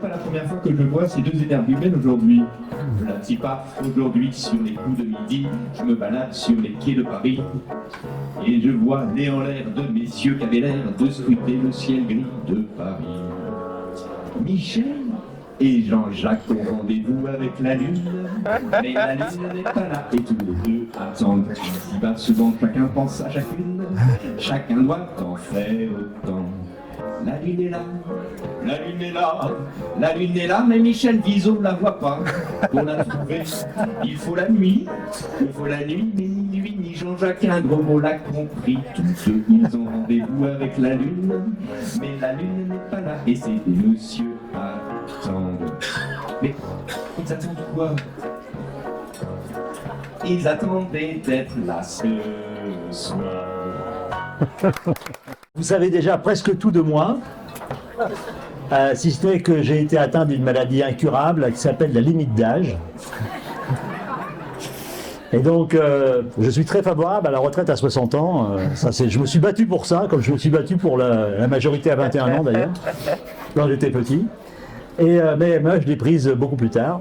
pas la première fois que je vois ces deux énergumènes aujourd'hui. Je n'attire pas aujourd'hui sur les coups de midi, je me balade sur les quais de Paris. Et je vois nez en l'air deux messieurs qui avaient l'air de scruter le ciel gris de Paris. Michel et Jean-Jacques ont rendez-vous avec la lune, mais la lune n'est pas là et tous les deux attendent. Ici-bas, souvent chacun pense à chacune, chacun doit en faire autant. La lune est là, la lune est là, la lune est là, mais Michel Viseau ne la voit pas. Pour la trouver, il faut la nuit, mais ni lui ni Jean-Jacques un gros mot l'a compris. Tous deux, ils ont rendez-vous avec la lune, mais la lune n'est pas là et ces deux messieurs attendent. Mais ils attendent quoi? Ils attendaient d'être là ce soir. Vous savez déjà presque tout de moi, si ce n'est que j'ai été atteint d'une maladie incurable qui s'appelle la limite d'âge. Et donc, je suis très favorable à la retraite à 60 ans. Je me suis battu pour ça, comme je me suis battu pour la majorité à 21 ans d'ailleurs, quand j'étais petit. Mais moi, je l'ai prise beaucoup plus tard,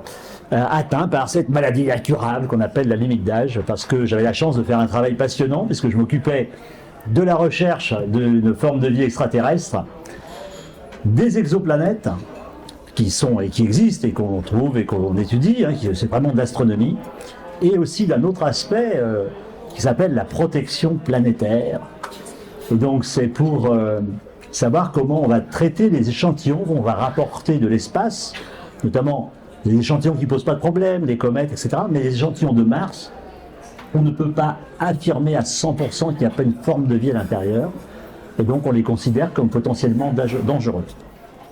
atteint par cette maladie incurable qu'on appelle la limite d'âge, parce que j'avais la chance de faire un travail passionnant, puisque je m'occupais de la recherche d'une forme de vie extraterrestre, des exoplanètes qui sont et qui existent et qu'on trouve et qu'on étudie, c'est vraiment de l'astronomie, et aussi d'un autre aspect qui s'appelle la protection planétaire. Et donc c'est pour savoir comment on va traiter les échantillons qu'on va rapporter de l'espace, notamment les échantillons qui ne posent pas de problème, les comètes, etc., mais les échantillons de Mars, on ne peut pas affirmer à 100% qu'il n'y a pas une forme de vie à l'intérieur, et donc on les considère comme potentiellement dangereux.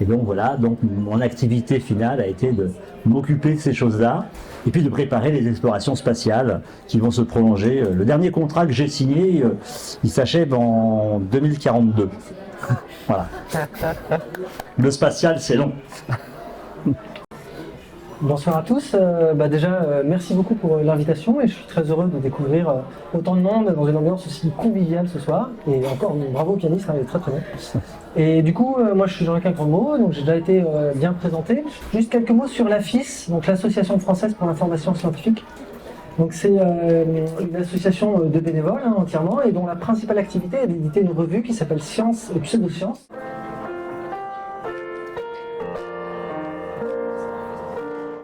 Et donc voilà, donc mon activité finale a été de m'occuper de ces choses-là, et puis de préparer les explorations spatiales qui vont se prolonger. Le dernier contrat que j'ai signé, il s'achève en 2042. Voilà. Le spatial, c'est long. Bonsoir à tous. Merci beaucoup pour l'invitation et je suis très heureux de découvrir autant de monde dans une ambiance aussi conviviale ce soir. Et encore, bravo au pianiste, il est très très bon. Et du coup, moi je suis Jean-Jacques Grandemaux, donc j'ai déjà été bien présenté. Juste quelques mots sur l'AFIS, donc l'Association française pour l'information scientifique. Donc c'est une association de bénévoles entièrement et dont la principale activité est d'éditer une revue qui s'appelle Science et Pseudosciences.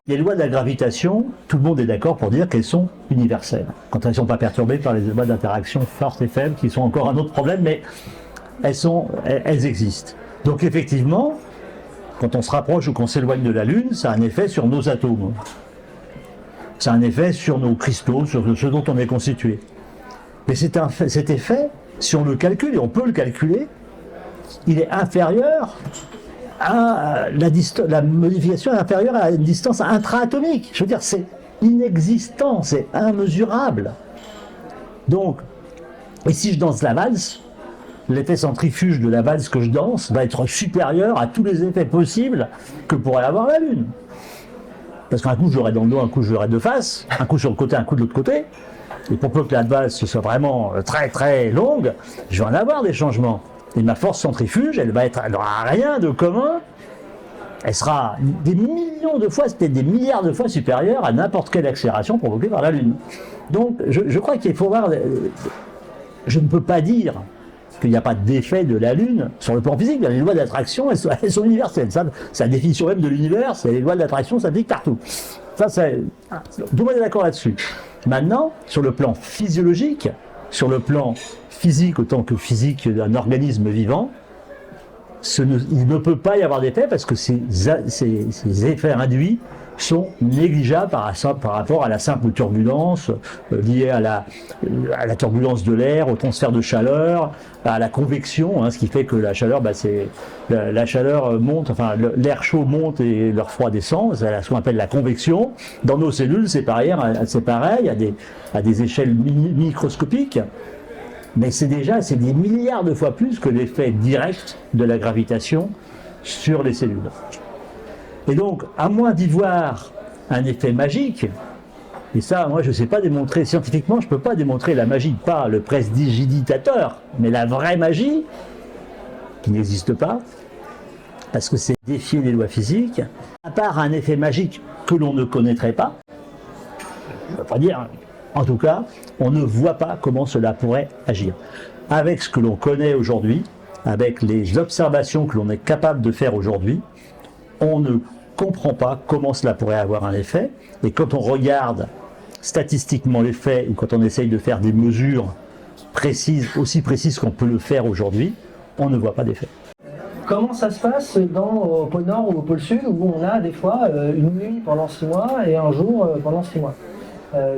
Les lois de la gravitation, tout le monde est d'accord pour dire qu'elles sont universelles, quand elles ne sont pas perturbées par les lois d'interaction fortes et faibles, qui sont encore un autre problème, mais elles existent. Donc effectivement, quand on se rapproche ou qu'on s'éloigne de la Lune, ça a un effet sur nos atomes. Ça a un effet sur nos cristaux, sur ce dont on est constitué. Mais cet effet, si on le calcule, et on peut le calculer, il est inférieur à la modification est inférieure à une distance intra-atomique. Je veux dire, c'est inexistant, c'est immesurable. Donc, et si je danse la valse, l'effet centrifuge de la valse que je danse va être supérieur à tous les effets possibles que pourrait avoir la Lune. Parce qu'un coup, je l'aurai dans le dos, un coup, je l'aurai de face, un coup sur le côté, un coup de l'autre côté. Et pour peu que la valse soit vraiment très très longue, je vais en avoir des changements. Et ma force centrifuge, elle n'aura rien de commun. Elle sera des millions de fois, peut-être des milliards de fois supérieure à n'importe quelle accélération provoquée par la Lune. Donc, je crois qu'il faut voir. Je ne peux pas dire qu'il n'y a pas d'effet de la Lune sur le plan physique. Les lois d'attraction, elles sont universelles. Ça, c'est la définition même de l'univers. C'est les lois d'attraction s'appliquent partout. Ça, tout le monde est d'accord là-dessus. Maintenant, sur le plan physiologique, sur le plan physique autant que physique d'un organisme vivant, il ne peut pas y avoir d'effet parce que ces effets induits sont négligeables par rapport à la simple turbulence liée à la turbulence de l'air, au transfert de chaleur, à la convection, ce qui fait que la chaleur, la chaleur monte, enfin l'air chaud monte et l'air froid descend, c'est ce qu'on appelle la convection. Dans nos cellules, c'est pareil, à des échelles microscopiques. Mais c'est des milliards de fois plus que l'effet direct de la gravitation sur les cellules. Et donc, à moins d'y voir un effet magique, et ça, moi, je ne sais pas démontrer, scientifiquement, je ne peux pas démontrer la magie, pas le prestidigitateur, mais la vraie magie, qui n'existe pas, parce que c'est défier les lois physiques, à part un effet magique que l'on ne connaîtrait pas. Je ne veux pas dire, en tout cas, on ne voit pas comment cela pourrait agir. Avec ce que l'on connaît aujourd'hui, avec les observations que l'on est capable de faire aujourd'hui, on ne comprend pas comment cela pourrait avoir un effet. Et quand on regarde statistiquement les faits, ou quand on essaye de faire des mesures précises, aussi précises qu'on peut le faire aujourd'hui, on ne voit pas d'effet. Comment ça se passe au pôle Nord ou au pôle Sud, où on a des fois une nuit pendant 6 mois et un jour pendant 6 mois.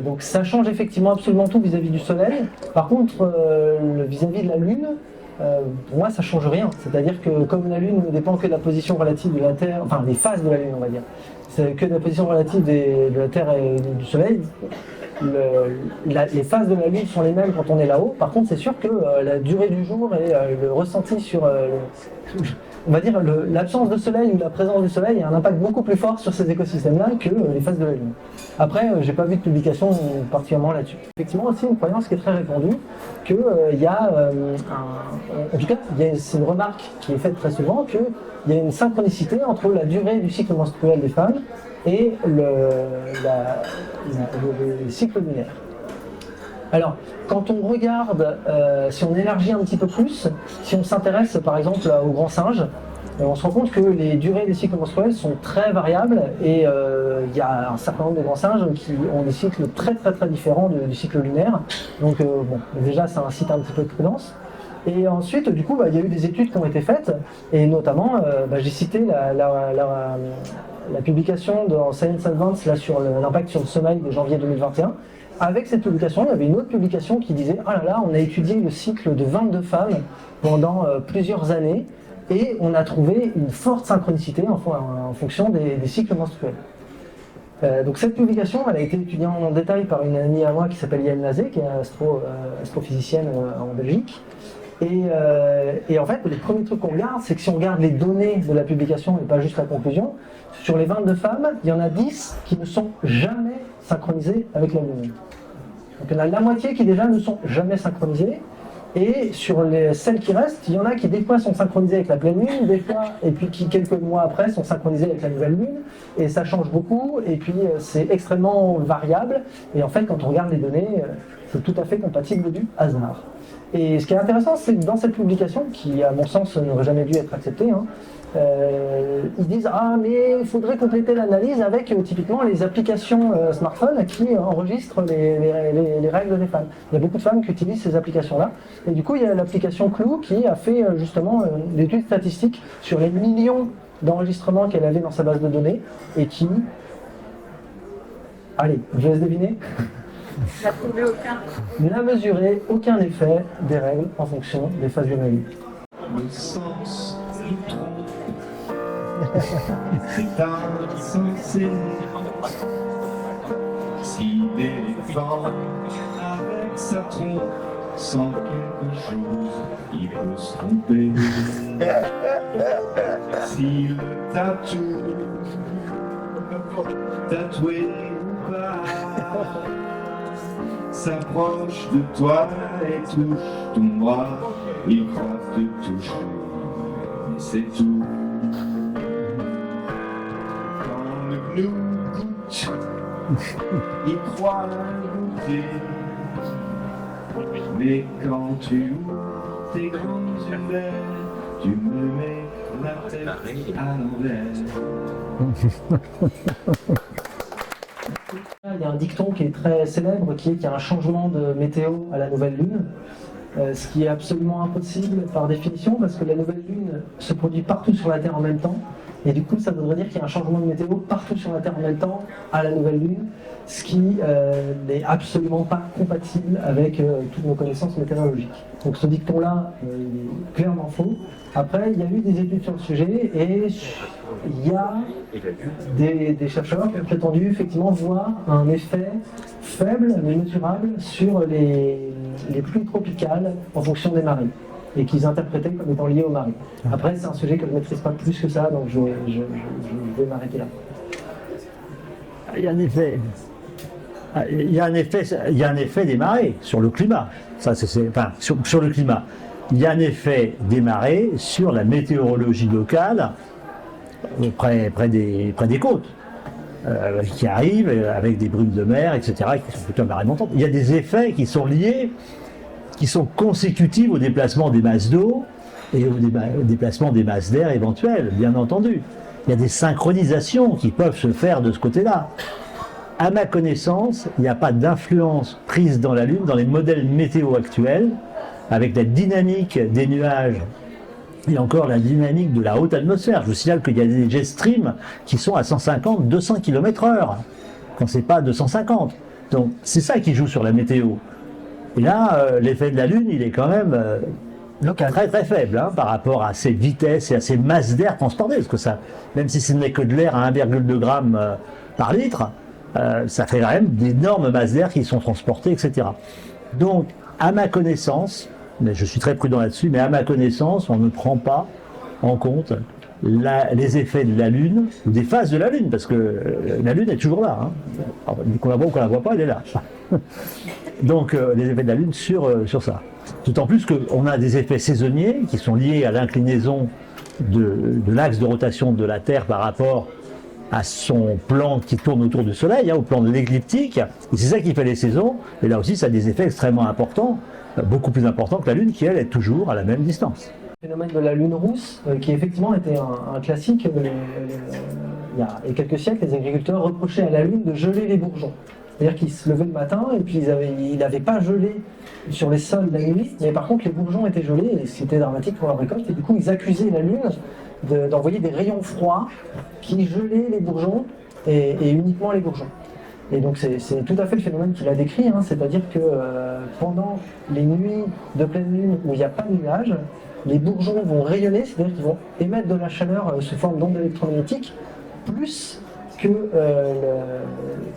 Donc ça change effectivement absolument tout vis-à-vis du Soleil. Par contre, vis-à-vis de la Lune, pour moi ça change rien. C'est-à-dire que comme la Lune ne dépend que de la position relative de la Terre, enfin des phases de la Lune on va dire, c'est que de la position relative de la Terre et du Soleil, les phases de la Lune sont les mêmes quand on est là-haut. Par contre c'est sûr que la durée du jour et le ressenti sur on va dire l'absence de soleil ou la présence du soleil a un impact beaucoup plus fort sur ces écosystèmes-là que les phases de la Lune. Après, j'ai pas vu de publication particulièrement là-dessus. Effectivement aussi une croyance qui est très répandue, qu'il y a en tout cas, c'est une remarque qui est faite très souvent, qu'il y a une synchronicité entre la durée du cycle menstruel des femmes et le cycle lunaire. Alors, quand on regarde, si on élargit un petit peu plus, si on s'intéresse par exemple aux grands singes, on se rend compte que les durées des cycles menstruels sont très variables et il y a un certain nombre de grands singes qui ont des cycles très différents du cycle lunaire. Donc bon, déjà ça incite un petit peu de prudence. Et ensuite, du coup, il y a eu des études qui ont été faites, et notamment, j'ai cité la publication dans Science Advance là, sur l'impact sur le sommeil de janvier 2021. Avec cette publication, il y avait une autre publication qui disait « Ah là là, on a étudié le cycle de 22 femmes pendant plusieurs années et on a trouvé une forte synchronicité en fonction des cycles menstruels. » Donc cette publication, elle a été étudiée en détail par une amie à moi qui s'appelle Yael Nazé, qui est astrophysicienne en Belgique. Et en fait, le premier truc qu'on regarde, c'est que si on regarde les données de la publication et pas juste la conclusion, sur les 22 femmes, il y en a 10 qui ne sont jamais synchronisées avec la Lune. Donc il y en a la moitié qui déjà ne sont jamais synchronisées. Et sur celles qui restent, il y en a qui des fois sont synchronisées avec la pleine lune, des fois, et puis qui quelques mois après sont synchronisées avec la nouvelle lune, et ça change beaucoup, et puis c'est extrêmement variable, et en fait quand on regarde les données, c'est tout à fait compatible du hasard. Et ce qui est intéressant, c'est que dans cette publication, qui à mon sens n'aurait jamais dû être acceptée, ils disent « Ah, mais il faudrait compléter l'analyse avec typiquement les applications smartphone qui enregistrent les règles des femmes. » Il y a beaucoup de femmes qui utilisent ces applications-là. Et du coup, il y a l'application Clou qui a fait justement des études statistiques sur les millions d'enregistrements qu'elle avait dans sa base de données et qui... Allez, je laisse deviner. N'a trouvé aucun. N'a mesuré aucun effet des règles en fonction des phases lunaires. Le sens du trompe, c'est insensé. Si l'éléphant avec sa trompe sent quelque chose, il peut se tromper. Si le tatoué ou pas, s'approche de toi et touche ton bras, il croit te toucher, mais c'est tout. Quand le gnou goûte, il croit goûter, mais quand tu ouvres tes grandes yeux, tu me mets la tête à l'envers. Il y a un dicton qui est très célèbre, qui est qu'il y a un changement de météo à la nouvelle lune, ce qui est absolument impossible par définition, parce que la nouvelle lune se produit partout sur la Terre en même temps, et du coup ça voudrait dire qu'il y a un changement de météo partout sur la Terre en même temps à la nouvelle lune, ce qui n'est absolument pas compatible avec toutes nos connaissances météorologiques. Donc ce dicton-là est clairement faux. Après, il y a eu des études sur le sujet et il y a des chercheurs qui ont prétendu effectivement voir un effet faible mais mesurable sur les pluies tropicales en fonction des marées et qu'ils interprétaient comme étant liés aux marées. Après, c'est un sujet que je ne maîtrise pas plus que ça, donc je vais m'arrêter là. Il y a un effet. Il y a un effet des marées sur le climat. Ça, sur le climat. Il y a un effet des marées sur la météorologie locale près des côtes, qui arrivent avec des brumes de mer, etc., qui sont plutôt marées montantes. Il y a des effets qui sont liés, qui sont consécutifs au déplacement des masses d'eau et au déplacement des masses d'air éventuelles, bien entendu. Il y a des synchronisations qui peuvent se faire de ce côté-là. À ma connaissance, il n'y a pas d'influence prise dans la Lune, dans les modèles météo actuels, avec la dynamique des nuages et encore la dynamique de la haute atmosphère. Je vous signale qu'il y a des jet streams qui sont à 150, 200 km/h, quand c'est pas 250. Donc c'est ça qui joue sur la météo. Et là, l'effet de la Lune, il est quand même très très faible par rapport à ces vitesses et à ces masses d'air transportées. Parce que ça, même si ce n'est que de l'air à 1,2 g par litre, ça fait quand même d'énormes masses d'air qui sont transportées, etc. Donc, à ma connaissance, mais je suis très prudent là-dessus, mais à ma connaissance, on ne prend pas en compte les effets de la Lune, ou des phases de la Lune, parce que la Lune est toujours là. Alors, qu'on la voit ou qu'on la voit pas, elle est là. Donc, les effets de la Lune sur ça. D'autant plus qu'on a des effets saisonniers qui sont liés à l'inclinaison de l'axe de rotation de la Terre par rapport à son plan qui tourne autour du Soleil, au plan de l'écliptique. Et c'est ça qui fait les saisons. Et là aussi, ça a des effets extrêmement importants, beaucoup plus importants que la Lune, qui elle est toujours à la même distance. Le phénomène de la lune rousse, qui effectivement était un classique, il y a quelques siècles, les agriculteurs reprochaient à la Lune de geler les bourgeons. C'est-à-dire qu'ils se levaient le matin et puis ils n'avaient pas gelé sur les sols la nuit, mais par contre les bourgeons étaient gelés et c'était dramatique pour la récolte. Et du coup, ils accusaient la Lune d'envoyer des rayons froids qui gelaient les bourgeons et uniquement les bourgeons. Et donc c'est tout à fait le phénomène qu'il a décrit, c'est-à-dire que pendant les nuits de pleine lune où il n'y a pas de nuages, les bourgeons vont rayonner, c'est-à-dire qu'ils vont émettre de la chaleur sous forme d'ondes électromagnétiques, plus que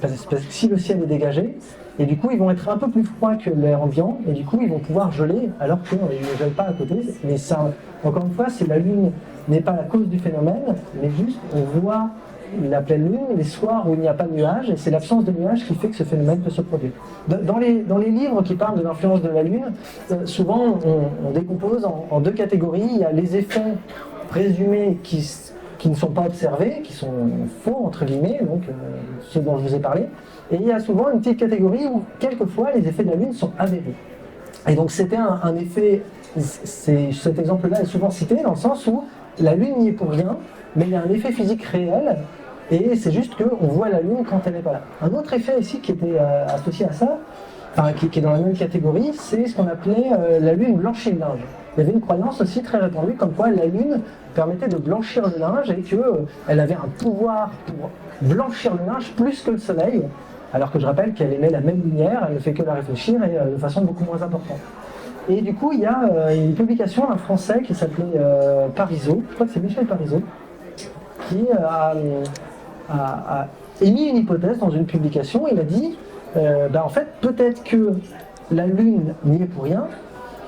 parce que si le ciel est dégagé, et du coup ils vont être un peu plus froids que l'air ambiant, et du coup ils vont pouvoir geler alors qu'ils ne gèlent pas à côté. Mais ça, encore une fois, c'est la Lune n'est pas la cause du phénomène, mais juste on voit la pleine lune les soirs où il n'y a pas de nuages, et c'est l'absence de nuages qui fait que ce phénomène peut se produire. Dans les livres qui parlent de l'influence de la Lune, souvent on décompose en deux catégories. Il y a les effets présumés qui ne sont pas observés, qui sont faux entre guillemets, donc ceux dont je vous ai parlé, et il y a souvent une petite catégorie où quelquefois les effets de la Lune sont avérés. Et donc c'était un effet, cet exemple-là est souvent cité dans le sens où la Lune n'y est pour rien, mais il y a un effet physique réel, et c'est juste qu'on voit la Lune quand elle n'est pas là. Un autre effet ici qui était associé à ça, qui est dans la même catégorie, c'est ce qu'on appelait la Lune blanchit le linge. Il y avait une croyance aussi très répandue comme quoi la Lune permettait de blanchir le linge et qu'elle avait un pouvoir pour blanchir le linge plus que le Soleil, alors que je rappelle qu'elle émet la même lumière, elle ne fait que la réfléchir et de façon beaucoup moins importante. Et du coup, il y a une publication d'un Français qui s'appelait Parisot, je crois que c'est Michel Parisot, qui a émis une hypothèse dans une publication. Il a dit, en fait, peut-être que la Lune n'y est pour rien,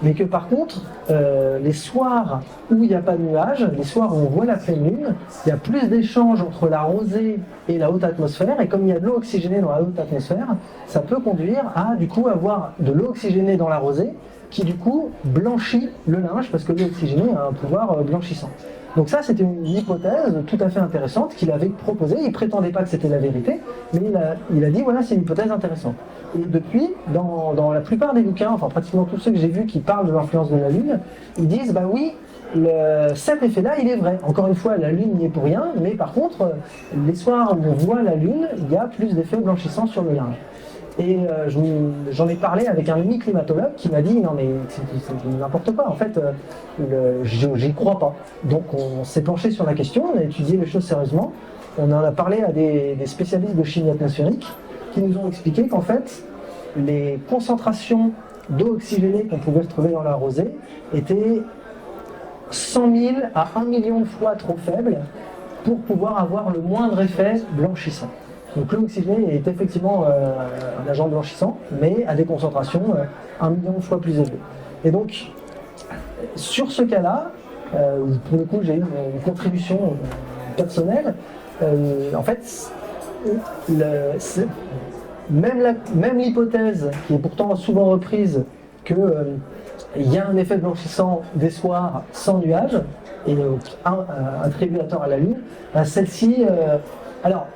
mais que par contre, les soirs où il n'y a pas de nuages, les soirs où on voit la pleine lune, il y a plus d'échanges entre la rosée et la haute atmosphère, et comme il y a de l'eau oxygénée dans la haute atmosphère, ça peut conduire à du coup avoir de l'eau oxygénée dans la rosée, qui du coup blanchit le linge, parce que l'eau oxygénée a un pouvoir blanchissant. Donc ça, c'était une hypothèse tout à fait intéressante qu'il avait proposée. Il ne prétendait pas que c'était la vérité, mais il a dit, voilà, c'est une hypothèse intéressante. Et depuis, dans la plupart des bouquins, enfin pratiquement tous ceux que j'ai vus qui parlent de l'influence de la Lune, ils disent, bah oui, cet effet-là, il est vrai. Encore une fois, la Lune n'y est pour rien, mais par contre, les soirs où on voit la Lune, il y a plus d'effets blanchissants sur le linge. Et j'en ai parlé avec un ami climatologue qui m'a dit non mais c'est n'importe quoi, en fait j'y crois pas. Donc on s'est penché sur la question, on a étudié les choses sérieusement, on en a parlé à des spécialistes de chimie atmosphérique qui nous ont expliqué qu'en fait les concentrations d'eau oxygénée qu'on pouvait retrouver dans la rosée étaient 100 000 à 1 million de fois trop faibles pour pouvoir avoir le moindre effet blanchissant. Donc l'eau oxygénée est effectivement un agent blanchissant, mais à des concentrations 1 million de fois plus élevées. Et donc, sur ce cas-là, pour le coup j'ai eu une contribution personnelle, en fait, même l'hypothèse, qui est pourtant souvent reprise, qu'il y a un effet blanchissant des soirs sans nuages, et attribuée à tort à la Lune, celle-ci, alors,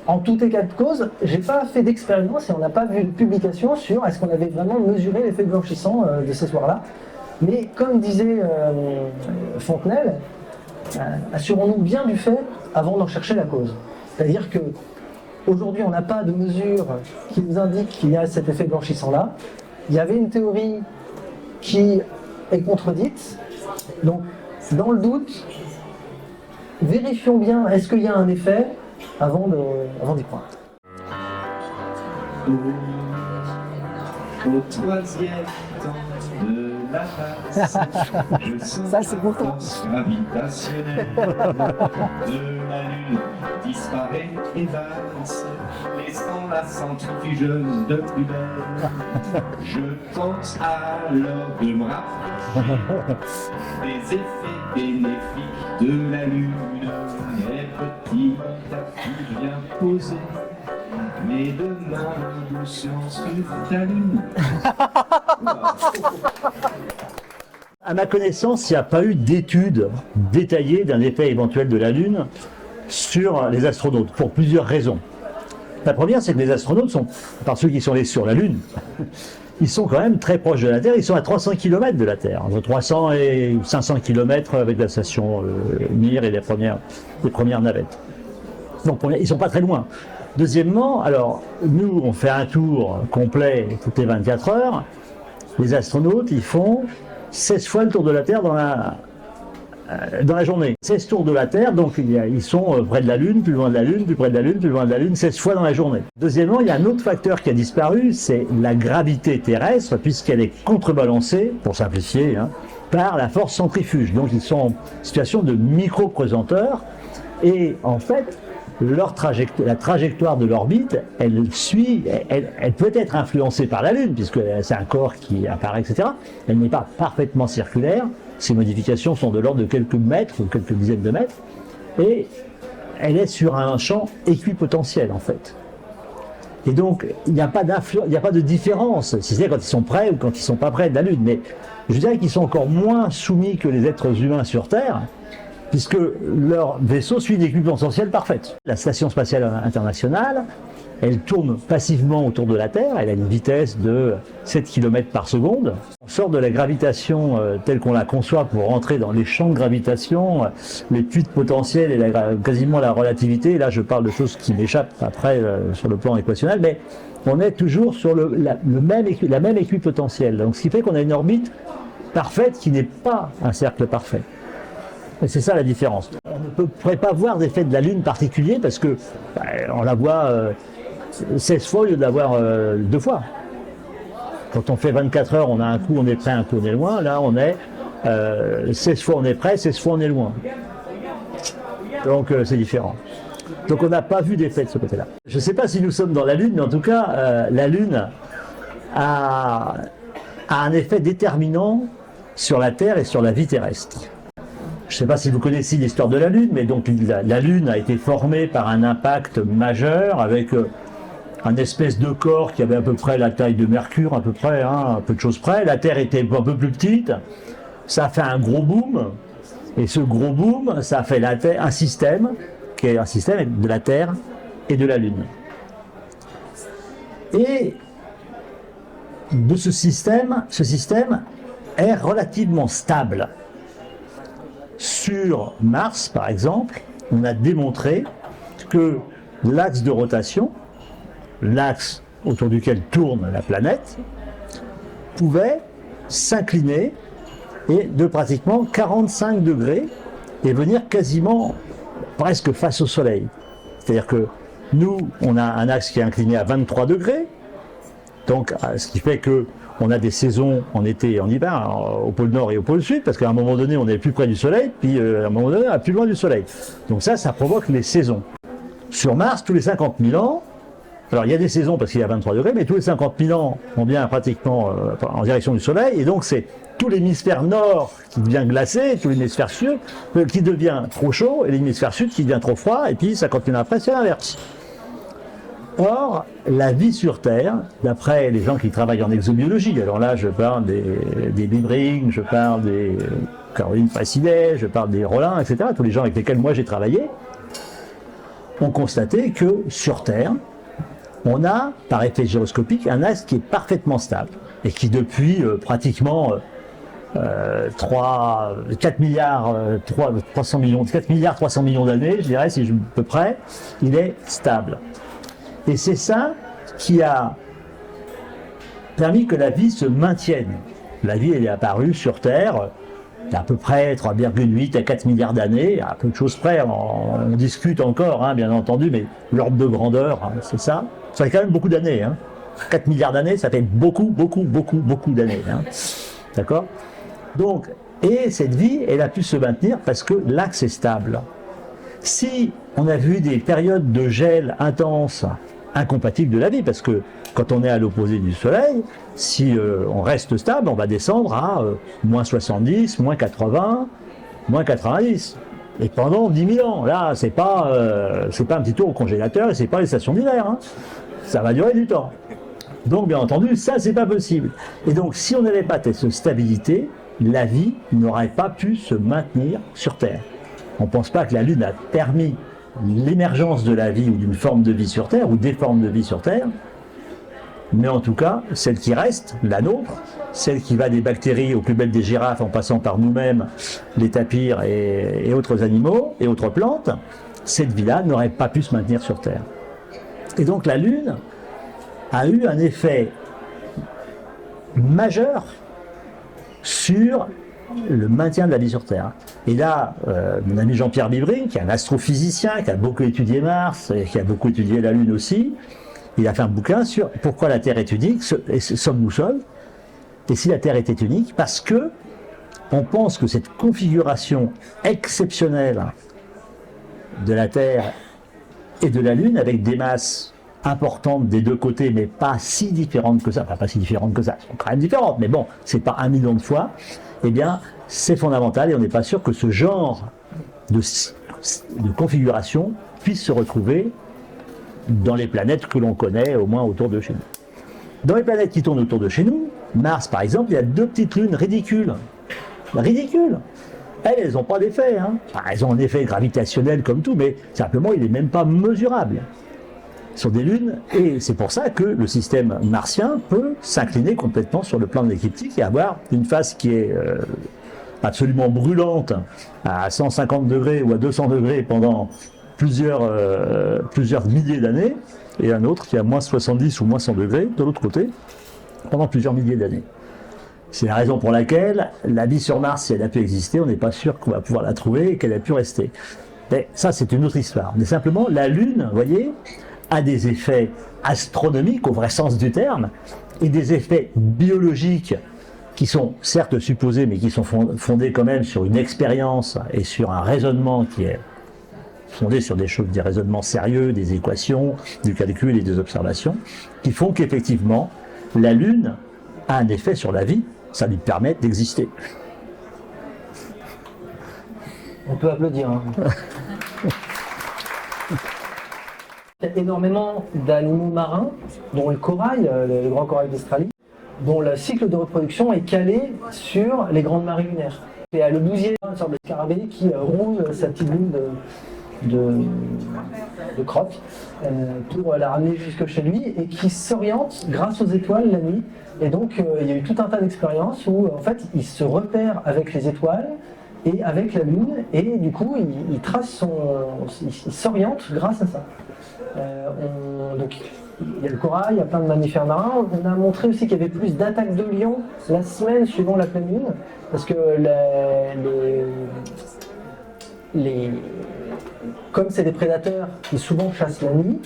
en tout état de cause, j'ai pas fait d'expérience et on n'a pas vu de publication sur est-ce qu'on avait vraiment mesuré l'effet blanchissant de ces soirs-là. Mais comme disait Fontenelle, assurons-nous bien du fait avant d'en chercher la cause. C'est-à-dire que aujourd'hui, on n'a pas de mesure qui nous indique qu'il y a cet effet blanchissant-là. Il y avait une théorie qui est contredite. Donc, dans le doute, vérifions bien est-ce qu'il y a un effet avant d'y croire. Au troisième temps de la passe, je sens Ça, c'est la pourtant. force gravitationnelle de la Lune disparaît et passe, laissant la centrifugeuse de plus belle. Je tente alors de me rapprocher des effets bénéfiques de la Lune, mais petit à petit bien posé. Mais demain, doucement sur ta lune. À ma connaissance, il n'y a pas eu d'études détaillées d'un effet éventuel de la Lune sur les astronautes, pour plusieurs raisons. La première, c'est que les astronautes sont, par ceux qui sont allés sur la Lune, ils sont quand même très proches de la Terre, ils sont à 300 km de la Terre, entre 300 et 500 km avec la station Mir et les premières navettes. Donc ils ne sont pas très loin. Deuxièmement, alors, nous, on fait un tour complet toutes les 24 heures. Les astronautes, ils font 16 fois le tour de la Terre dans la journée. 16 tours de la Terre, donc ils sont près de la Lune, plus loin de la Lune, plus près de la Lune, plus loin de la Lune, 16 fois dans la journée. Deuxièmement, il y a un autre facteur qui a disparu, c'est la gravité terrestre, puisqu'elle est contrebalancée, pour simplifier, par la force centrifuge. Donc ils sont en situation de micro-pesanteur, et en fait, la trajectoire de l'orbite, elle peut être influencée par la Lune, puisque c'est un corps qui apparaît, etc. Elle n'est pas parfaitement circulaire. Ces modifications sont de l'ordre de quelques mètres ou quelques dizaines de mètres. Et elle est sur un champ équipotentiel, en fait. Et donc, il n'y a pas de différence, si c'est quand ils sont près ou quand ils ne sont pas près de la Lune. Mais je dirais qu'ils sont encore moins soumis que les êtres humains sur Terre, puisque leur vaisseau suit une équipotentielle parfaite. La Station spatiale internationale, elle tourne passivement autour de la Terre, elle a une vitesse de 7 km par seconde. On sort de la gravitation telle qu'on la conçoit pour rentrer dans les champs de gravitation, l'étude potentielle et quasiment la relativité. Et là, je parle de choses qui m'échappent après sur le plan équationnel, mais on est toujours sur la même équipotentielle. Donc, ce qui fait qu'on a une orbite parfaite qui n'est pas un cercle parfait. Et c'est ça la différence. On ne pourrait pas voir d'effet de la Lune particulier parce que on la voit 16 fois au lieu de la voir 2 fois. Quand on fait 24 heures, on a un coup on est près, un coup on est loin. Là, on est 16 fois on est près, 16 fois on est loin. Donc c'est différent. Donc on n'a pas vu d'effet de ce côté-là. Je ne sais pas si nous sommes dans la Lune, mais en tout cas, la Lune a un effet déterminant sur la Terre et sur la vie terrestre. Je ne sais pas si vous connaissez l'histoire de la Lune, mais donc la Lune a été formée par un impact majeur avec un espèce de corps qui avait à peu près la taille de Mercure, à peu près, un peu de choses près. La Terre était un peu plus petite. Ça a fait un gros boom. Et ce gros boom, ça a fait un système, qui est un système de la Terre et de la Lune. Et de ce système est relativement stable. Sur Mars, par exemple, on a démontré que l'axe de rotation, l'axe autour duquel tourne la planète, pouvait s'incliner et de pratiquement 45 degrés et venir quasiment presque face au Soleil. C'est-à-dire que nous, on a un axe qui est incliné à 23 degrés, donc ce qui fait que on a des saisons en été et en hiver, au pôle Nord et au pôle Sud, parce qu'à un moment donné, on est plus près du Soleil, puis à un moment donné, on est plus loin du Soleil. Donc ça provoque les saisons. Sur Mars, tous les 50 000 ans, alors il y a des saisons parce qu'il y a 23 degrés, mais tous les 50 000 ans, on vient pratiquement en direction du Soleil, et donc c'est tout l'hémisphère nord qui devient glacé, tout l'hémisphère sud qui devient trop chaud, et l'hémisphère sud qui devient trop froid, et puis 50 000 ans après, c'est l'inverse. Or, la vie sur Terre, d'après les gens qui travaillent en exobiologie, alors là je parle des Big Rings, je parle Caroline Fassinet, je parle des Rollin, etc., tous les gens avec lesquels moi j'ai travaillé, ont constaté que sur Terre, on a, par effet gyroscopique, un astre qui est parfaitement stable et qui depuis pratiquement 4 milliards 300 millions d'années, je dirais, si je à peu près, il est stable. Et c'est ça qui a permis que la vie se maintienne. La vie, elle est apparue sur Terre il y a à peu près 3,8 à 4 milliards d'années, à peu de choses près, on discute encore, hein, bien entendu, mais l'ordre de grandeur, hein, c'est ça. Ça fait quand même beaucoup d'années. Hein. 4 milliards d'années, ça fait beaucoup d'années. Hein. D'accord ? Donc, et cette vie, elle a pu se maintenir parce que l'axe est stable. Si on a vu des périodes de gel intense, incompatibles de la vie, parce que quand on est à l'opposé du Soleil, si on reste stable, on va descendre à moins 70, moins 80, moins 90. Et pendant 10 000 ans, là, c'est pas un petit tour au congélateur et c'est pas les stations d'hiver. Hein. Ça va durer du temps. Donc, bien entendu, ça, c'est pas possible. Et donc, si on n'avait pas cette stabilité, la vie n'aurait pas pu se maintenir sur Terre. On ne pense pas que la Lune a permis l'émergence de la vie ou d'une forme de vie sur Terre ou des formes de vie sur Terre, mais en tout cas, celle qui reste, la nôtre, celle qui va des bactéries aux plus belles des girafes en passant par nous-mêmes, les tapirs et autres animaux et autres plantes, cette vie-là n'aurait pas pu se maintenir sur Terre. Et donc la Lune a eu un effet majeur sur le maintien de la vie sur Terre. Et là, mon ami Jean-Pierre Bibring, qui est un astrophysicien, qui a beaucoup étudié Mars, et qui a beaucoup étudié la Lune aussi, il a fait un bouquin sur pourquoi la Terre est unique, et sommes-nous seuls, et si la Terre était unique, parce que on pense que cette configuration exceptionnelle de la Terre et de la Lune, avec des masses importantes des deux côtés, mais pas si différentes que ça, enfin pas si différentes que ça, elles sont quand même différentes, mais bon, c'est pas 1 million de fois, eh bien, c'est fondamental et on n'est pas sûr que ce genre de configuration puisse se retrouver dans les planètes que l'on connaît, au moins autour de chez nous. Dans les planètes qui tournent autour de chez nous, Mars par exemple, il y a 2 petites lunes ridicules. Ridicules. Elles n'ont pas d'effet. Hein. Enfin, elles ont un effet gravitationnel comme tout, mais simplement il n'est même pas mesurable. Ce sont des lunes, et c'est pour ça que le système martien peut s'incliner complètement sur le plan de l'écliptique et avoir une face qui est absolument brûlante à 150 degrés ou à 200 degrés pendant plusieurs milliers d'années, et un autre qui est à moins 70 ou moins 100 degrés de l'autre côté pendant plusieurs milliers d'années. C'est la raison pour laquelle la vie sur Mars, si elle a pu exister, on n'est pas sûr qu'on va pouvoir la trouver et qu'elle a pu rester. Mais ça, c'est une autre histoire. Mais simplement, la Lune, vous voyez, a des effets astronomiques au vrai sens du terme, et des effets biologiques qui sont certes supposés, mais qui sont fondés quand même sur une expérience et sur un raisonnement qui est fondé sur des choses, des raisonnements sérieux, des équations, du calcul et des observations, qui font qu'effectivement, la Lune a un effet sur la vie, ça lui permet d'exister. On peut applaudir. Hein. Il y a énormément d'animaux marins, dont le corail, le grand corail d'Australie, dont le cycle de reproduction est calé sur les grandes marées lunaires. Et à le bousier, une sorte de scarabée qui roule sa petite boule de crotte pour la ramener jusque chez lui et qui s'oriente grâce aux étoiles la nuit. Et donc il y a eu tout un tas d'expériences où en fait il se repère avec les étoiles et avec la Lune, et du coup il trace il s'oriente grâce à ça. Donc il y a le corail, il y a plein de mammifères marins. On a montré aussi qu'il y avait plus d'attaques de lions la semaine suivant la pleine lune, parce que comme c'est des prédateurs qui souvent chassent la nuit,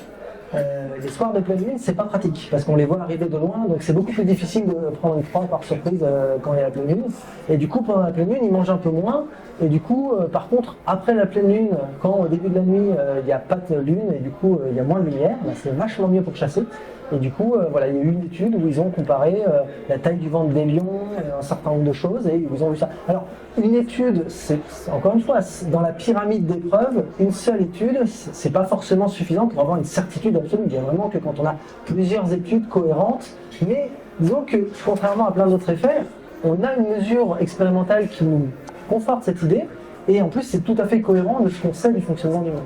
les soirs de pleine lune, c'est pas pratique parce qu'on les voit arriver de loin, donc c'est beaucoup plus difficile de prendre une proie par surprise quand il y a la pleine lune. Et du coup, pendant la pleine lune, ils mangent un peu moins. Et du coup, par contre, après la pleine lune, quand au début de la nuit, il n'y a pas de lune et du coup, il y a moins de lumière, bah, c'est vachement mieux pour chasser. Et du coup, voilà, il y a eu une étude où ils ont comparé la taille du ventre des lions, un certain nombre de choses, et ils ont vu ça. Alors, une étude, c'est encore une fois, dans la pyramide des preuves, une seule étude, c'est pas forcément suffisant pour avoir une certitude absolue. Il y a vraiment que quand on a plusieurs études cohérentes, mais disons que, contrairement à plein d'autres effets, on a une mesure expérimentale qui nous conforte cette idée, et en plus c'est tout à fait cohérent de ce qu'on sait du fonctionnement du monde.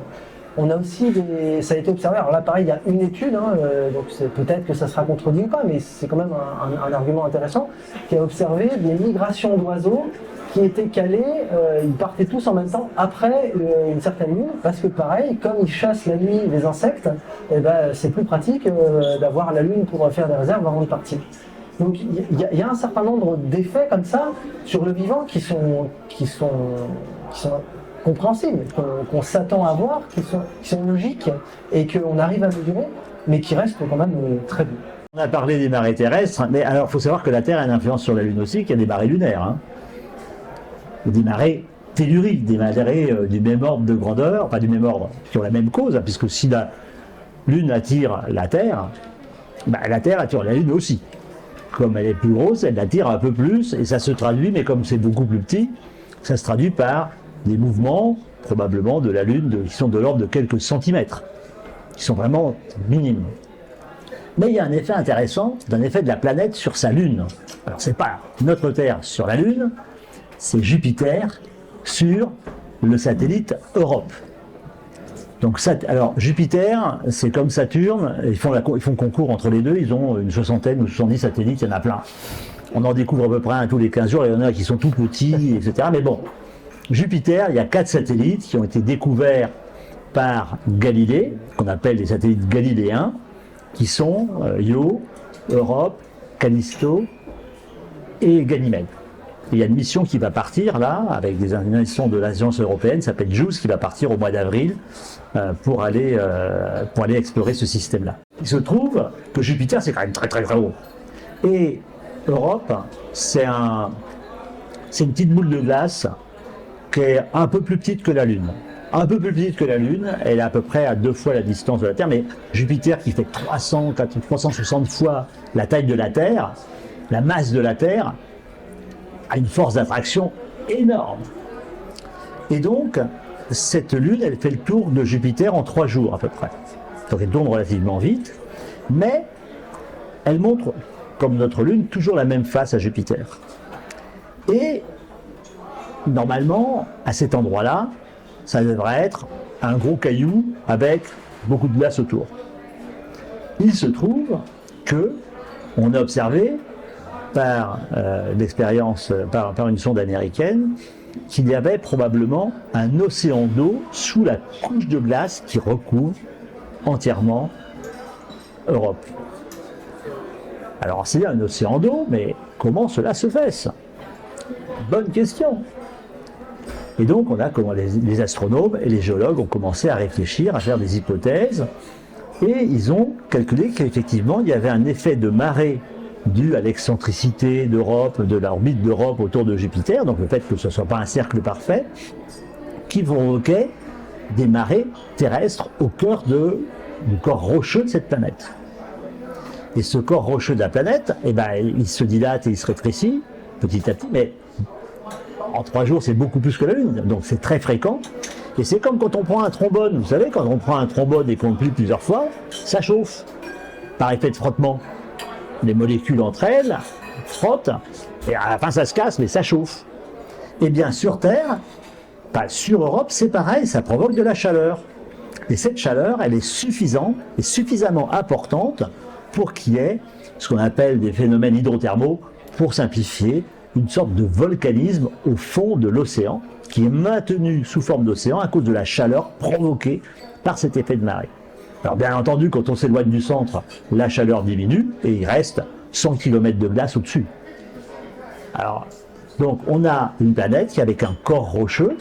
On a aussi ça a été observé, alors là pareil il y a une étude, donc peut-être que ça sera contredit ou pas, mais c'est quand même un argument intéressant, qui a observé des migrations d'oiseaux qui étaient calés, ils partaient tous en même temps après une certaine lune, parce que pareil, comme ils chassent la nuit les insectes, c'est plus pratique d'avoir la lune pour faire des réserves avant de partir. Donc il y a un certain nombre d'effets comme ça sur le vivant qui sont compréhensibles, qu'on s'attend à voir, qui sont logiques et qu'on arrive à mesurer, mais qui restent quand même très beaux. On a parlé des marées terrestres, mais alors il faut savoir que la Terre a une influence sur la Lune aussi, qu'il y a des marées lunaires. Hein. Des marées telluriques, des marées du même ordre de grandeur, enfin du même ordre, qui ont la même cause, hein, puisque si la Lune attire la Terre, la Terre attire la Lune aussi. Comme elle est plus grosse, elle l'attire un peu plus, et ça se traduit, mais comme c'est beaucoup plus petit, ça se traduit par des mouvements, probablement de la Lune, qui sont de l'ordre de quelques centimètres, qui sont vraiment minimes. Mais il y a un effet intéressant, d'un effet de la planète sur sa Lune. Alors c'est pas notre Terre sur la Lune, c'est Jupiter sur le satellite Europe. Donc alors Jupiter, c'est comme Saturne, ils font concours entre les deux, ils ont une 60aine ou 70 satellites, il y en a plein. On en découvre à peu près un tous les 15 jours, il y en a qui sont tout petits, etc. Mais bon, Jupiter, il y a 4 satellites qui ont été découverts par Galilée, qu'on appelle les satellites galiléens, qui sont Io, Europe, Callisto et Ganymède. Il y a une mission qui va partir là, avec des instruments de l'agence européenne, ça s'appelle JUICE, qui va partir au mois d'avril pour aller explorer ce système-là. Il se trouve que Jupiter, c'est quand même très très très haut. Et Europe, c'est une petite boule de glace qui est un peu plus petite que la Lune. Un peu plus petite que la Lune, elle est à peu près à 2 fois la distance de la Terre, mais Jupiter qui fait 360 fois la taille de la Terre, la masse de la Terre, a une force d'attraction énorme. Et donc, cette Lune, elle fait le tour de Jupiter en 3 jours à peu près. Donc elle tourne relativement vite, mais elle montre, comme notre Lune, toujours la même face à Jupiter. Et normalement, à cet endroit-là, ça devrait être un gros caillou avec beaucoup de glace autour. Il se trouve que on a observé par l'expérience, par une sonde américaine, qu'il y avait probablement un océan d'eau sous la couche de glace qui recouvre entièrement Europe. Alors c'est un océan d'eau, mais comment cela se fait ça? Bonne question. Et donc les astronomes et les géologues ont commencé à réfléchir, à faire des hypothèses, et ils ont calculé qu'effectivement il y avait un effet de marée dû à l'excentricité d'Europe, de l'orbite d'Europe autour de Jupiter, donc le fait que ce ne soit pas un cercle parfait, qui provoquait des marées terrestres au cœur du corps rocheux de cette planète. Et ce corps rocheux de la planète, il se dilate et il se rétrécit petit à petit, mais en 3 jours c'est beaucoup plus que la Lune, donc c'est très fréquent. Et c'est comme quand on prend un trombone, vous savez, quand on prend un trombone et qu'on le plie plusieurs fois, ça chauffe, par effet de frottement. Les molécules entre elles frottent, et à la fin ça se casse, mais ça chauffe. Et bien sur Terre, sur Europe, c'est pareil, ça provoque de la chaleur. Et cette chaleur, elle est suffisante et suffisamment importante pour qu'il y ait ce qu'on appelle des phénomènes hydrothermaux, pour simplifier, une sorte de volcanisme au fond de l'océan, qui est maintenu sous forme d'océan à cause de la chaleur provoquée par cet effet de marée. Alors bien entendu, quand on s'éloigne du centre, la chaleur diminue et il reste 100 km de glace au-dessus. Alors, donc on a une planète qui avec un corps rocheux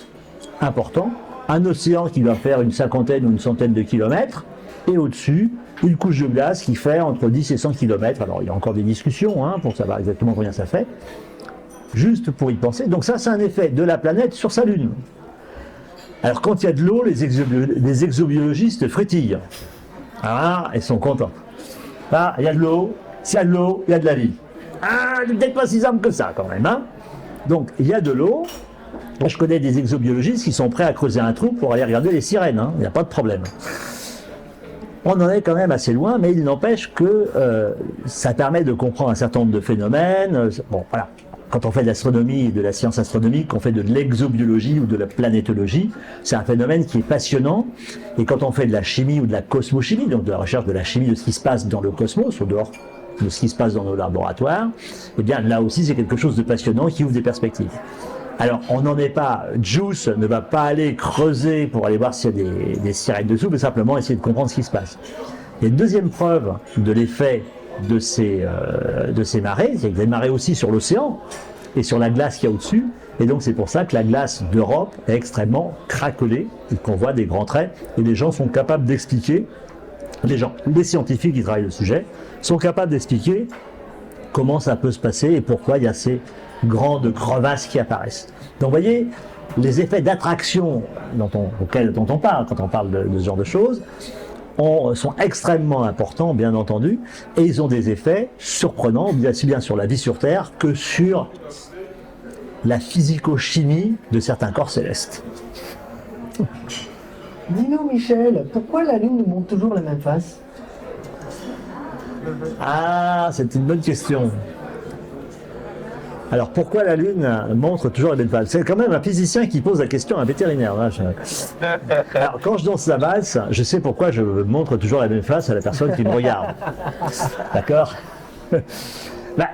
important, un océan qui va faire une 50aine ou une 100aine de kilomètres, et au-dessus, une couche de glace qui fait entre 10 et 100 km. Alors il y a encore des discussions pour savoir exactement combien ça fait, juste pour y penser. Donc ça, c'est un effet de la planète sur sa Lune. Alors quand il y a de l'eau, les exobiologistes frétillent. Ah, ils sont contents. Ah, il y a de l'eau, s'il y a de l'eau, il y a de la vie. Ah, peut-être pas si simple que ça quand même. Donc il y a de l'eau. Moi, je connais des exobiologistes qui sont prêts à creuser un trou pour aller regarder les sirènes. Il n'y a pas de problème. On en est quand même assez loin, mais il n'empêche que ça permet de comprendre un certain nombre de phénomènes. Bon, voilà. quand on fait de l'astronomie et de la science astronomique, on fait de l'exobiologie ou de la planétologie. C'est un phénomène qui est passionnant. Et quand on fait de la chimie ou de la cosmochimie, donc de la recherche de la chimie de ce qui se passe dans le cosmos, au dehors de ce qui se passe dans nos laboratoires, eh bien là aussi c'est quelque chose de passionnant qui ouvre des perspectives. Alors on n'en est pas, Juice ne va pas aller creuser pour aller voir s'il y a des sirènes dessous, mais simplement essayer de comprendre ce qui se passe. Et une deuxième preuve de l'effet de ces marées, c'est qu'il y a des marées aussi sur l'océan et sur la glace qu'il y a au-dessus, et donc c'est pour ça que la glace d'Europe est extrêmement craquelée, et qu'on voit des grands traits, et les gens sont capables d'expliquer, les scientifiques qui travaillent le sujet, sont capables d'expliquer comment ça peut se passer et pourquoi il y a ces grandes crevasses qui apparaissent. Donc vous voyez, les effets d'attraction dont on parle quand on parle de ce genre de choses sont extrêmement importants, bien entendu, et ils ont des effets surprenants, aussi bien sur la vie sur Terre que sur la physico-chimie de certains corps célestes. Dis-nous, Michel, pourquoi la Lune nous montre toujours la même face? Ah, c'est une bonne question. Alors pourquoi la Lune montre toujours la même face? C'est quand même un physicien qui pose la question à un vétérinaire. Hein. Alors quand je danse la valse, je sais pourquoi je montre toujours la même face à la personne qui me regarde. D'accord?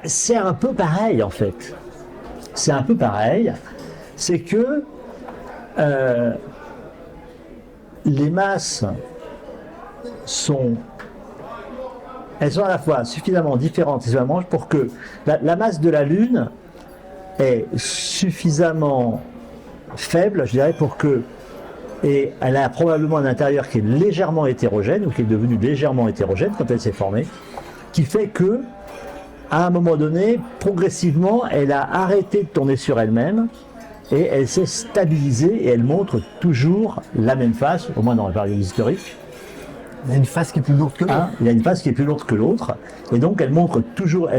C'est un peu pareil en fait. C'est un peu pareil. C'est que les masses elles sont à la fois suffisamment différentes pour que la masse de la Lune est suffisamment faible, je dirais, et elle a probablement un intérieur qui est légèrement hétérogène, ou qui est devenu légèrement hétérogène quand elle s'est formée, qui fait que, à un moment donné, progressivement, elle a arrêté de tourner sur elle-même, et elle s'est stabilisée, et elle montre toujours la même face, au moins dans la période historique. Il y a une face qui est plus lourde que l'autre. Il y a une face qui est plus lourde que l'autre, et donc elle montre toujours,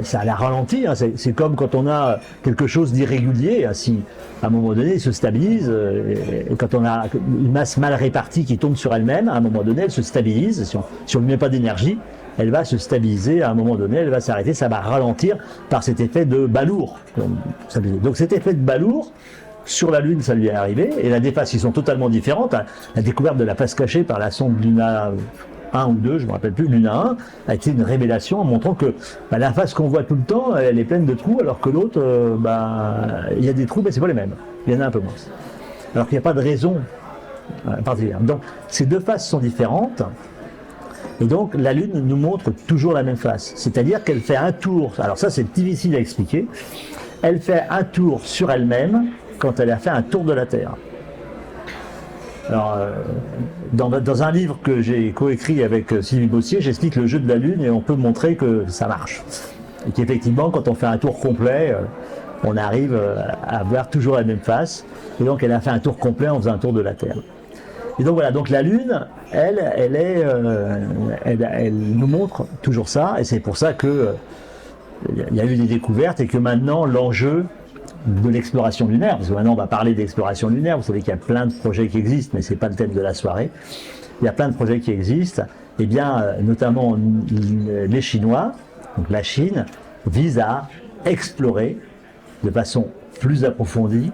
ça la ralentit, hein, c'est comme quand on a quelque chose d'irrégulier, hein, si à un moment donné il se stabilise, et quand on a une masse mal répartie qui tombe sur elle-même, à un moment donné elle se stabilise, si on ne met pas d'énergie, elle va se stabiliser, à un moment donné elle va s'arrêter, ça va ralentir par cet effet de balourd. Donc cet effet de balourd, sur la Lune, ça lui est arrivé, et là, des faces qui sont totalement différentes. La découverte de la face cachée par la sonde Luna 1 ou 2, je ne me rappelle plus, Luna 1, a été une révélation en montrant que la face qu'on voit tout le temps, elle est pleine de trous, alors que l'autre, il y a des trous, mais ce n'est pas les mêmes. Il y en a un peu moins. Alors qu'il n'y a pas de raison particulière. Donc, ces deux faces sont différentes, et donc la Lune nous montre toujours la même face. C'est-à-dire qu'elle fait un tour, alors ça c'est difficile à expliquer, elle fait un tour sur elle-même, quand elle a fait un tour de la Terre. Alors, dans un livre que j'ai coécrit avec Sylvie Bossier, j'explique le jeu de la Lune et on peut montrer que ça marche. Et qu'effectivement, quand on fait un tour complet, on arrive à voir toujours la même face. Et donc, elle a fait un tour complet en faisant un tour de la Terre. Et donc voilà, donc la Lune, elle nous montre toujours ça, et c'est pour ça que il y a eu des découvertes et que maintenant l'enjeu de l'exploration lunaire, parce que maintenant on va parler d'exploration lunaire, vous savez qu'il y a plein de projets qui existent, mais ce n'est pas le thème de la soirée, il y a plein de projets qui existent, et bien notamment les Chinois, donc la Chine, vise à explorer de façon plus approfondie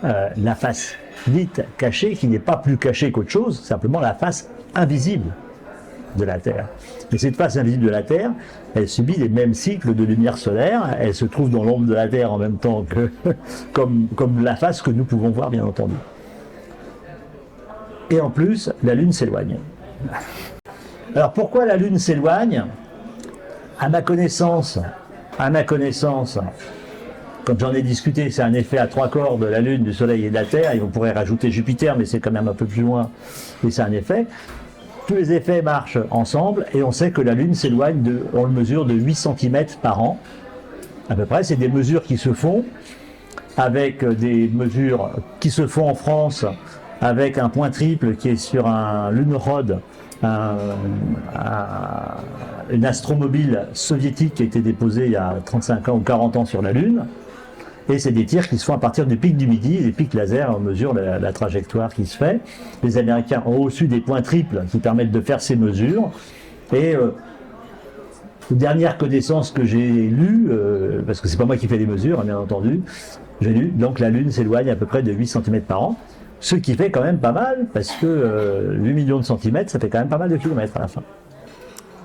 la face dite cachée, qui n'est pas plus cachée qu'autre chose, simplement la face invisible de la Terre. Mais cette face invisible de la Terre, elle subit les mêmes cycles de lumière solaire, elle se trouve dans l'ombre de la Terre en même temps que comme la face que nous pouvons voir, bien entendu. Et en plus, la Lune s'éloigne. Alors pourquoi la Lune s'éloigne? À ma connaissance, quand j'en ai discuté, c'est un effet à trois cordes, la Lune, du Soleil et de la Terre, et on pourrait rajouter Jupiter, mais c'est quand même un peu plus loin, et c'est un effet. Tous les effets marchent ensemble et on sait que la Lune s'éloigne, on le mesure de 8 cm par an. À peu près, c'est des mesures qui se font avec des mesures qui se font en France avec un point triple qui est sur un Lunorod, une astromobile soviétique qui a été déposée il y a 35 ans ou 40 ans sur la Lune. Et c'est des tirs qui se font à partir du pic du Midi, les pics laser mesurent la trajectoire qui se fait. Les Américains ont reçu des points triples qui permettent de faire ces mesures. Et dernière connaissance que j'ai lue, parce que c'est pas moi qui fais les mesures, hein, bien entendu, j'ai lu, donc la Lune s'éloigne à peu près de 8 cm par an, ce qui fait quand même pas mal, parce que 8 millions de centimètres, ça fait quand même pas mal de kilomètres à la fin.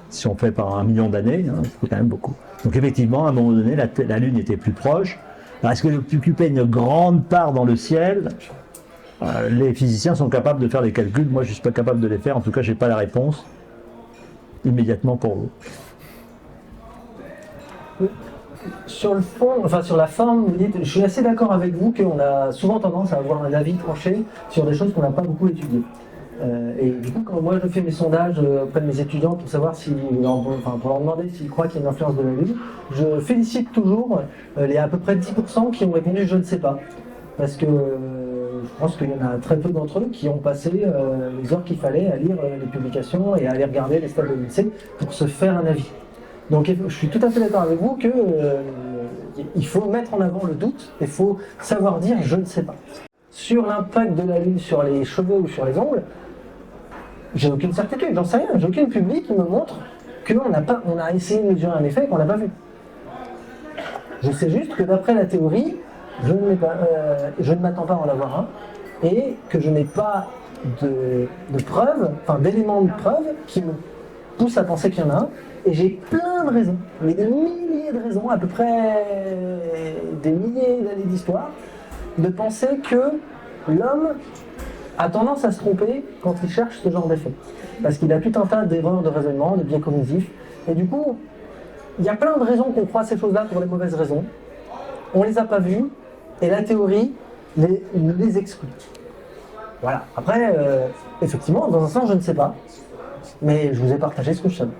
Si on fait par 1 million d'années, hein, c'est quand même beaucoup. Donc effectivement, à un moment donné, la Lune était plus proche. Alors, est-ce qu'elle occupait une grande part dans le ciel? Les physiciens sont capables de faire des calculs, moi je ne suis pas capable de les faire, en tout cas je n'ai pas la réponse immédiatement pour vous. Sur le fond, enfin sur la forme, vous dites, je suis assez d'accord avec vous qu'on a souvent tendance à avoir un avis tranché sur des choses qu'on n'a pas beaucoup étudiées. Et du coup, quand moi je fais mes sondages auprès de mes étudiants pour savoir si, enfin, pour leur demander s'ils croient qu'il y a une influence de la Lune, je félicite toujours les à peu près 10% qui ont répondu je ne sais pas. Parce que je pense qu'il y en a très peu d'entre eux qui ont passé les heures qu'il fallait à lire les publications et à aller regarder les stats de l'INSEE pour se faire un avis. Donc je suis tout à fait d'accord avec vous qu'il faut mettre en avant le doute, il faut savoir dire je ne sais pas. Sur l'impact de la Lune sur les cheveux ou sur les ongles, j'ai aucune certitude, j'en sais rien, j'ai aucune publique qui me montre qu'on a essayé de mesurer un effet qu'on n'a pas vu. Je sais juste que d'après la théorie, je ne m'attends pas à en avoir un, et que je n'ai pas de preuves, enfin d'éléments de preuve qui me poussent à penser qu'il y en a un, et j'ai plein de raisons, mais des milliers de raisons, à peu près des milliers d'années d'histoire, de penser que l'homme a tendance à se tromper quand il cherche ce genre d'effet. Parce qu'il a tout un tas d'erreurs de raisonnement, de biais cognitifs, et du coup, il y a plein de raisons qu'on croit ces choses-là pour les mauvaises raisons. On les a pas vues, et la théorie les exclut. Voilà. Après, effectivement, dans un sens, je ne sais pas, mais je vous ai partagé ce que je savais.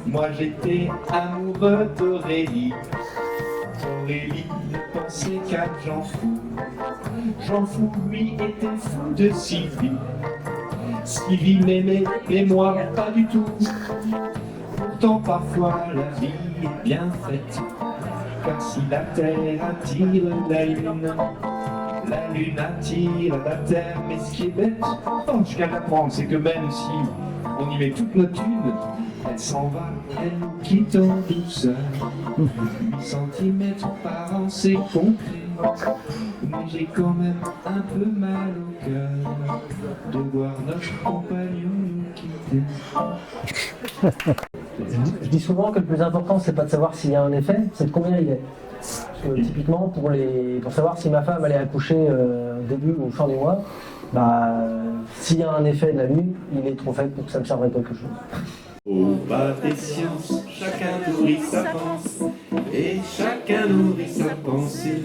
Moi j'étais amoureux d'Aurélie. Aurélie ne pensait qu'à Jean Fou. Jean Fou, lui, était fou de Sylvie. Sylvie m'aimait, mais moi pas du tout. Pourtant parfois la vie est bien faite. Car si la terre attire la lune attire la terre. Mais ce qui est bête, je viens d'apprendre, c'est que même si on y met toute notre thune, elle s'en va, elle nous quitte en douceur. 8 cm par an, c'est concret. Mais j'ai quand même un peu mal au cœur de voir notre compagnon nous quitter. Je dis souvent que le plus important, c'est pas de savoir s'il y a un effet, c'est de combien il est. Parce que typiquement, pour savoir si ma femme allait accoucher au début ou fin du mois, s'il y a un effet de la lune, il est trop faible pour que ça me serve à quelque chose. Au bas des sciences, chacun nourrit sa pensée, et chacun nourrit sa pensée.